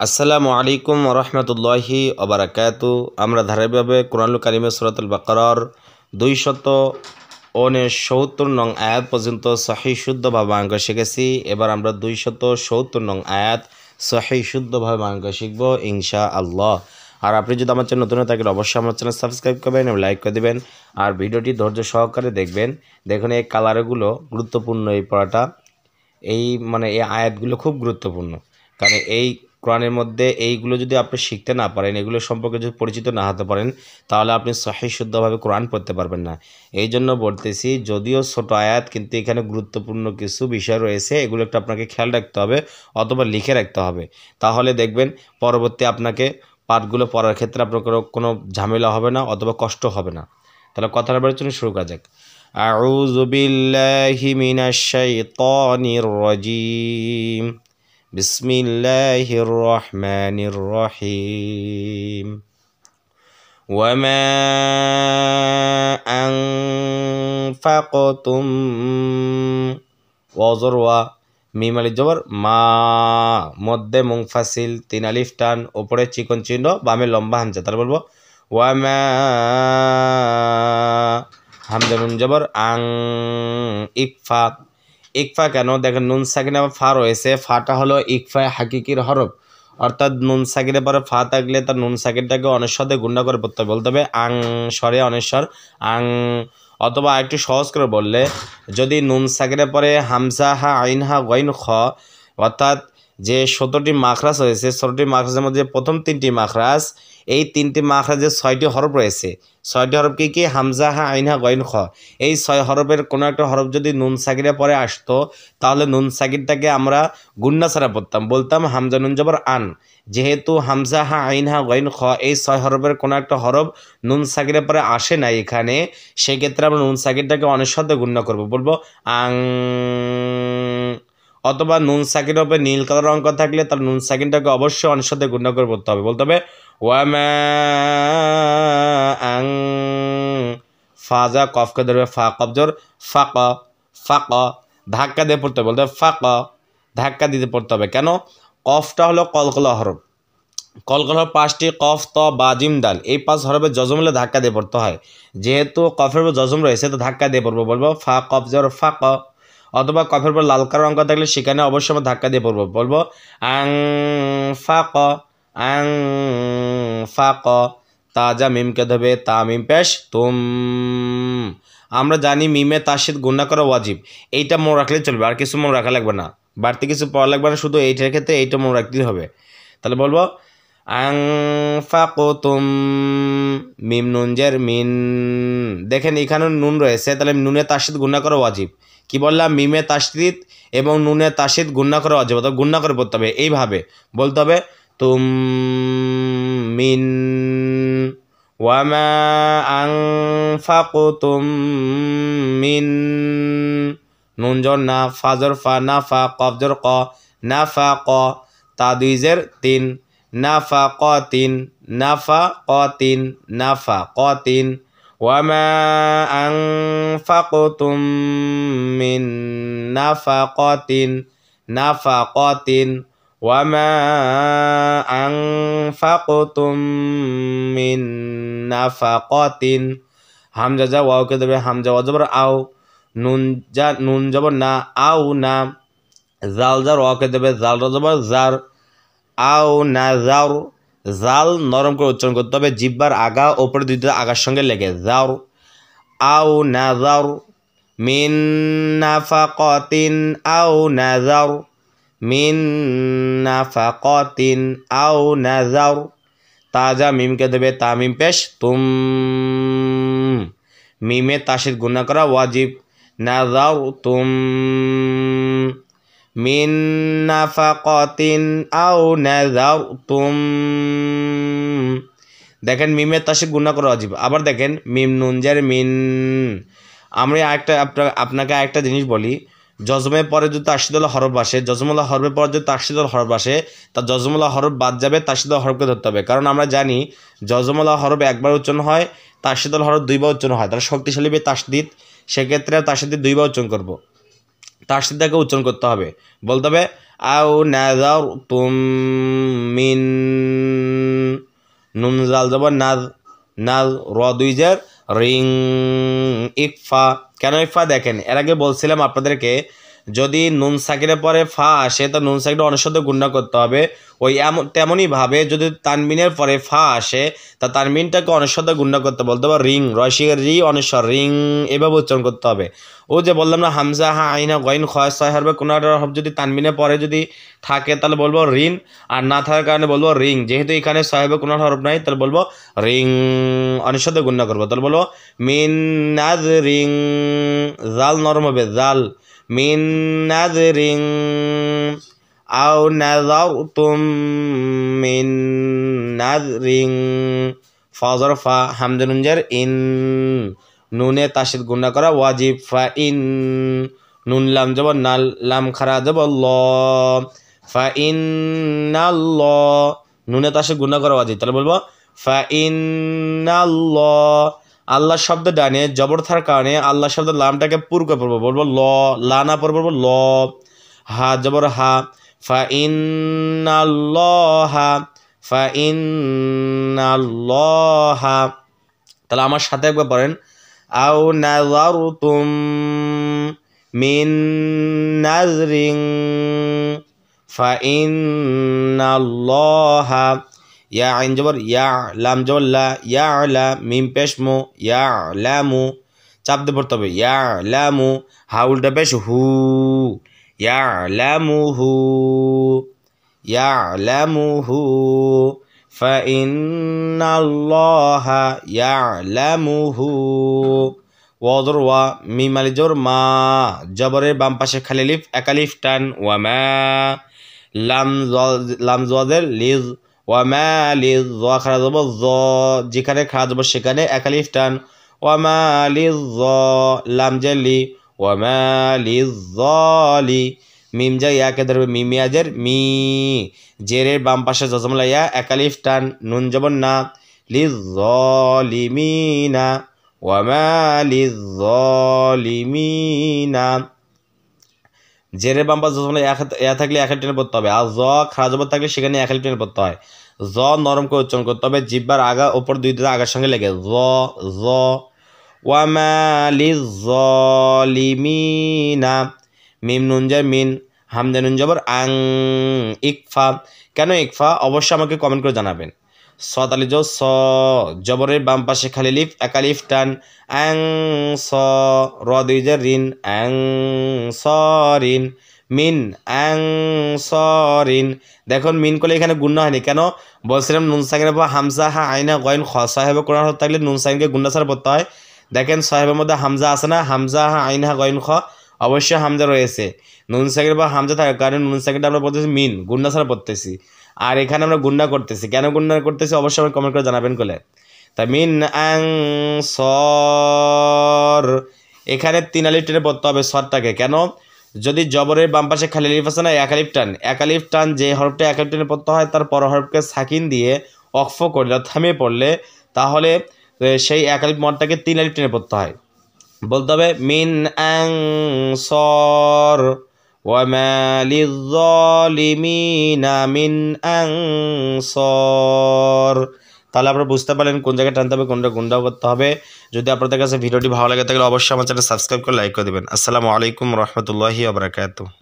আসসালামু আলাইকুম ওরহমতুল্লাহি ওবারাকাতু। আমরা ধারাবাহিকভাবে কোরআনুল কারিমের সূরাতুল বাকারার 269 নং আয়াত পর্যন্ত সহি শুদ্ধভাবে অঙ্ক শিখেছি। এবার আমরা 270 নং আয়াত সহি শুদ্ধভাবে অঙ্ক শিখব ইনশাআল্লাহ। আর আপনি যদি আমার চ্যানেল নতুন হয়ে থাকেন অবশ্যই আমার চ্যানেল সাবস্ক্রাইব করবেন এবং লাইক করে দেবেন। আর ভিডিওটি ধৈর্য সহকারে দেখবেন। দেখুন এই কালারগুলো গুরুত্বপূর্ণ, এই পড়াটা এই এই আয়াতগুলো খুব গুরুত্বপূর্ণ। কারণ এই কোরআনের মধ্যে এইগুলো যদি আপনি শিখতে না পারেন, এগুলো সম্পর্কে যদি পরিচিত না হতে পারেন, তাহলে আপনি সহিহ শুদ্ধভাবে কোরআন পড়তে পারবেন না। এই জন্য বলতেছি, যদিও ছোট আয়াত কিন্তু এখানে গুরুত্বপূর্ণ কিছু বিষয় রয়েছে, এগুলো একটু আপনাকে খেয়াল রাখতে হবে অথবা লিখে রাখতে হবে। তাহলে দেখবেন পরবর্তী আপনাকে পাঠগুলো পড়ার ক্ষেত্রে আপনার কোনো ঝামেলা হবে না অথবা কষ্ট হবে না। তাহলে কথার বলার জন্য শুরু করা যাক। আউযু বিল্লাহি মিনাশ শাইতানির রাজিম। বিসমিল্লাহির রহমানির রহিম। ওয়ামা আনফাকতুম ওয়াজর ওয়া মিম আলিফ জবর মা, মধ্যে মুনফাসিল 3 আলিফ টান, উপরে চিকন চিহ্ন, বামে লম্বা হামজা। তাহলে বলবো ওয়ামা, হামজা নুন জবর আং, ইকফা। ইকফা কেন? দেখেন নুন সাকিনে আবার ফা রয়েছে, ফাটা হলো ইকফা হাকিকির হরফ, অর্থাৎ নুন সাকিনের পরে ফা থাকলে তার নুন সাকিনটাকে অনেশ্বরে গুণা করে পড়তে হবে, বলতে হবে আং, স্বরে অনেশ্বর আং। অথবা একটু সহজ করে বললে, যদি নুন সাকিনের পরে হামজা হা আইন হা গইন খ, অর্থাৎ যে 17টি মাখরাজ রয়েছে, 17টি মাখরাজের মধ্যে প্রথম 3টি মাখরাজ, এই 3টি মাখরাজে 6টি হরফ রয়েছে। 6টি হরফ কি কি? হামজা হা আইন হা গইন খ। এই 6 হরফের কোনো একটা হরফ যদি নুন সাকিনের পরে আসতো, তাহলে নুন সাকিনটাকে আমরা গুন্না ছাড়া পড়তাম, বলতাম হামজা নুন জবর আন। যেহেতু হামজা হা আইন হা গইন খ এই 6 হরফের কোনো একটা হরফ নুন সাকিনের পরে আসে না এখানে, সেক্ষেত্রে আমরা নুন সাকিনটাকে অনেশ্বরে গুন্না করব, বলবো আং। অথবা নুন সাকিনের উপরে নীল কালার অঙ্ক থাকলে তার নুন সাকিনটাকে অবশ্যই অনেশ্বরে গুন্না করে পড়তে হবে, বলতে হবে ওয়ামা আং। ফাজা কফকে ধরবে ফা কবজর ফাক, ফাক ধাক্কা দিয়ে পড়তে হবে, বলতে হবে ফাক, ধাক্কা দিতে পড়তে হবে। কেন? কফটা হলো কলকলা হরফ, কলকলা হরফ 5টি, কফ ত বা জিম দাল, এই 5 হরফের জজম হলে ধাক্কা দিয়ে পড়তে হয়। যেহেতু কফের উপর জজম রয়েছে তো ধাক্কা দিয়ে পড়বো, বলবো ফা কবজর ফাক। অথবা কফের উপর লাল কালার অঙ্ক থাকলে সেখানে অবশ্যই আমরা ধাক্কা দিয়ে পড়বো, বলবো আং ফাক, আং ফাক। তাজা মিমকে ধরবে তা মিম পেশ তুম। আমরা জানি মিমে তাসিদ গুণা করা ওয়াজিব, এইটা মনে রাখলে চলবে, আর কিছু মনে রাখা লাগবে না, বাড়তি কিছু পড়া লাগবে না, শুধু এইটার ক্ষেত্রে এইটা মনে রাখতেই হবে। তাহলে বলবো আং ফাকুতুম, মিম নুন জের মিন। দেখেন এখানে নুন রয়েছে, তাহলে নুনে তাসিদ গুণা করা ওয়াজিব। কি বললাম? মিমে তাসদিদ এবং নুনে তাসিদ গুণা করা ওয়াজিব, অর্থাৎ গুণা করে পড়তে হবে। এইভাবে বলতে হবে তুম মিন ওয়ামা আনফাকুতুম মিন, নুন জর না, ফাজর ফা, না ফা, কফ জর ক, না ফা ক, তা 2 জের 3, না ফা ক 3, না ফা ক 3, না ফা ক 3। ওয়ামা আনফাকুতুম মিন নাফাকাতিন, নাফাকাতিন। ওয়ামা আনফাকুতুম মিন নাফাকাতিন। হামজা যা ওয়াওকে দেবে হামজা ওয়া জবর আও, নুন জবর না, আও না। জাল জার ওয়াকে দেবে জাল জবর জার, আও না জার। জাল নরম করে উচ্চারণ করতে হবে, জিহ্বার আগা ওপরে 2টা আগার সঙ্গে লেগে, জার। আও না জার মিন নাফাকাতিন, আও না জার মিন নাফাকাতিন, আও না জার। তাজা মিমকে দেবে তা মিম পেশ তুম, মিমে তাসিদ গুণা করা ওয়াজিব। নাজার তুম মিন নাফাকাতিন আও নাজার তুম। দেখেন মিমে তাসিদ গুণা করা ওয়াজিব। আবার দেখেন মিম নুন জের মিন। আমরা আপনাকে একটা জিনিস বলি, জজমের পরে যদি তাসদিদুল হরফ আসে, জজমুল্লাহ হরফের পরে যদি তাসদিদুল হরফ আসে, তা জজমুল্লাহ হরফ বাদ যাবে, তাসদিদুল হরফকে ধরতে হবে। কারণ আমরা জানি জজমুল্লাহ হরফ একবার উচ্চারণ হয়, তাসদিদুল হরফ 2বার উচ্চারণ হয়, তাহলে শক্তিশালী তাসদিদ, সেক্ষেত্রে তাসদিদ 2বার উচ্চারণ করব, তাসদিদটাকে উচ্চারণ করতে হবে, বলতে হবে আও নাযারতুম মিন নুন জাল যাব নাজ নাজ র দুই জের রিং ইকফা। কেন ইকফা দেখেন, এর আগে বলছিলাম আপনাদেরকে যদি নুন সাকিনের পরে ফা আসে তো নুন সাকিনটা অনেক গুণনা করতে হবে। ওই তেমনইভাবে যদি তানমিনের পরে ফা আসে তা তানমিনটাকে অনেক গুণনা করতে বলতে হবে রিং রসিকের রি অনেশ্বর রিং এভাবে উচ্চারণ করতে হবে। ও যে বললাম না হামজা হা আইনা গইন খয় ছয় হারবে কোনো একটা হরফ যদি তানমিনের পরে যদি থাকে তাহলে বলবো রিন, আর না থাকার কারণে বলবো রিং। যেহেতু এখানে ছয় হবে কোনো হরফ নাই তাহলে বলবো রিং অনেক গুণনা করবো। তাহলে বলবো মিন নাজ রিং জাল নরম হবে জাল মিন নাযরিং আও নাযারতুম মিন নাযরিং ফাজর ফা হামজা নুন জের ইন নুনে তাসদীদ গুণা করা ওয়াজিব ফা ইন নুন লাম যাব নাল লাম খারা যাব ল ফা ইন্নাল্লাহ নুনে তাসদীদ গুণা করা ওয়াজিব। তাহলে বলবো ফা ইন্নাল্লাহ আল্লাহ শব্দ ডানে জবর থাকার কারণে আল্লাহ শব্দ লামটাকে পুর করে পড়বো, বলবো ল লা না পড়বো বলবো ল হা জবর হা ফা ইন্নাল্লাহা ফা ইন্নাল্লাহা। তাহলে আমার সাথে একবার পড়েন আও নাযারতুম মিন নাযরিং ফা ইন্নাল্লাহা ইয়া আইন জবর ইয়া লাম জবর লা ইয়া লা মিম পেশ মু ইয়া লামু চাপ দিয়ে পড়তে হবে ইয়া লামু হা উল্টা পেশ হু ইয়া লামুহু ইয়া লামুহু ফা ইন্নাল্লাহা ইয়া লামুহু ওয়াজর ওয়া মিম আলিফ জবর মা জবরের বাম পাশে খালি লিফ এক আলিফ টান ওয়া মা লাম জওয়াজের লিজ ওয়ামা লিজ জ খারা যাব জ যেখানে খারা যাব সেখানে এক আলিফ টান ওয়ামা লিজ জ লাম জালি ওয়ামা লিজ জালি মিম যা ইয়াকে ধরবে মিমিয়াজের মি জেরের বাম পাশে জজমলা ইয়া এক আলিফ টান নুন জবর না লিজ জালিমিনা ওয়ামা লিজ জালিমিনা জেরের বাম পাশে জজমলা ইয়া থাকলে এক আলিফ টেনে পড়তে হবে, আর জ খারা যাব থাকলে সেখানে এক আলিফ টেনে পড়তে হয়। জ নরম করে উচ্চারণ করতে হবে, জিহ্বার আগা উপর দুই দুটো আগার সঙ্গে লেগে জ জ ওয়ামা লিজ্জালিমিনা মিম নুন জের মিন হামজা নুন জবর আং ইকফা। কেন ইকফা অবশ্যই আমাকে কমেন্ট করে জানাবেন। সত আলি স জবরের বাম পাশে খালি লিফ এক আলিফ টান আং স র দুই জের রিন আং সরিন মিন আং সরিন। দেখুন মিন করলে এখানে গুণনা হয়নি কেন, বলছিলাম নুন সাকিনের পর হামজা হা আইনা গইন খ সাহেবে কোরআন হতে থাকলে নুন সাকিনকে গুণনা ছাড়া পড়তে হয়। দেখেন সাহেবের মধ্যে হামজা আছে না, হামজা হা আইনা গইন খ অবশ্যই হামজা রয়েছে, নুন সাকিনের পর হামজা থাকার কারণে নুন সাকিনটা আমরা পড়তেছি মিন গুণনা ছাড়া পড়তেছি, আর এখানে আমরা গুণনা করতেছি। কেন গুণনা করতেছি অবশ্যই আমার কমেন্ট করে জানাবেন কোলে। তা মিন আং সর এখানে তিন আলিফ টেনে পড়তে হবে সরটাকে। কেন, যদি জবরের বাম পাশে খালি আলিফ আছে না এক আলিফ টান যে হরফটা এক আলিফ টেনে পড়তে হয় তার পর হরফকে সাকিন দিয়ে অক্ফ করলে থামিয়ে পড়লে তাহলে সেই এক আলিফ মদটাকে তিন আলিফ টেনে পড়তে হয়। বলতে হবে মিন আং সর ওয়ামা লিজ্জালিমিনা মিন আং সর। তাহলে আপনারা বুঝতে পারলেন কোন জায়গায় টানতে হবে কোনটা গুণটাও করতে হবে। যদি আপনাদের কাছে ভিডিওটি ভালো লাগে তাহলে অবশ্যই আমার চ্যানেল সাবস্ক্রাইব করে লাইক করে দেবেন। আসসালামু আলাইকুম রহমতুল্লাহি ওয়া বারাকাতুহু।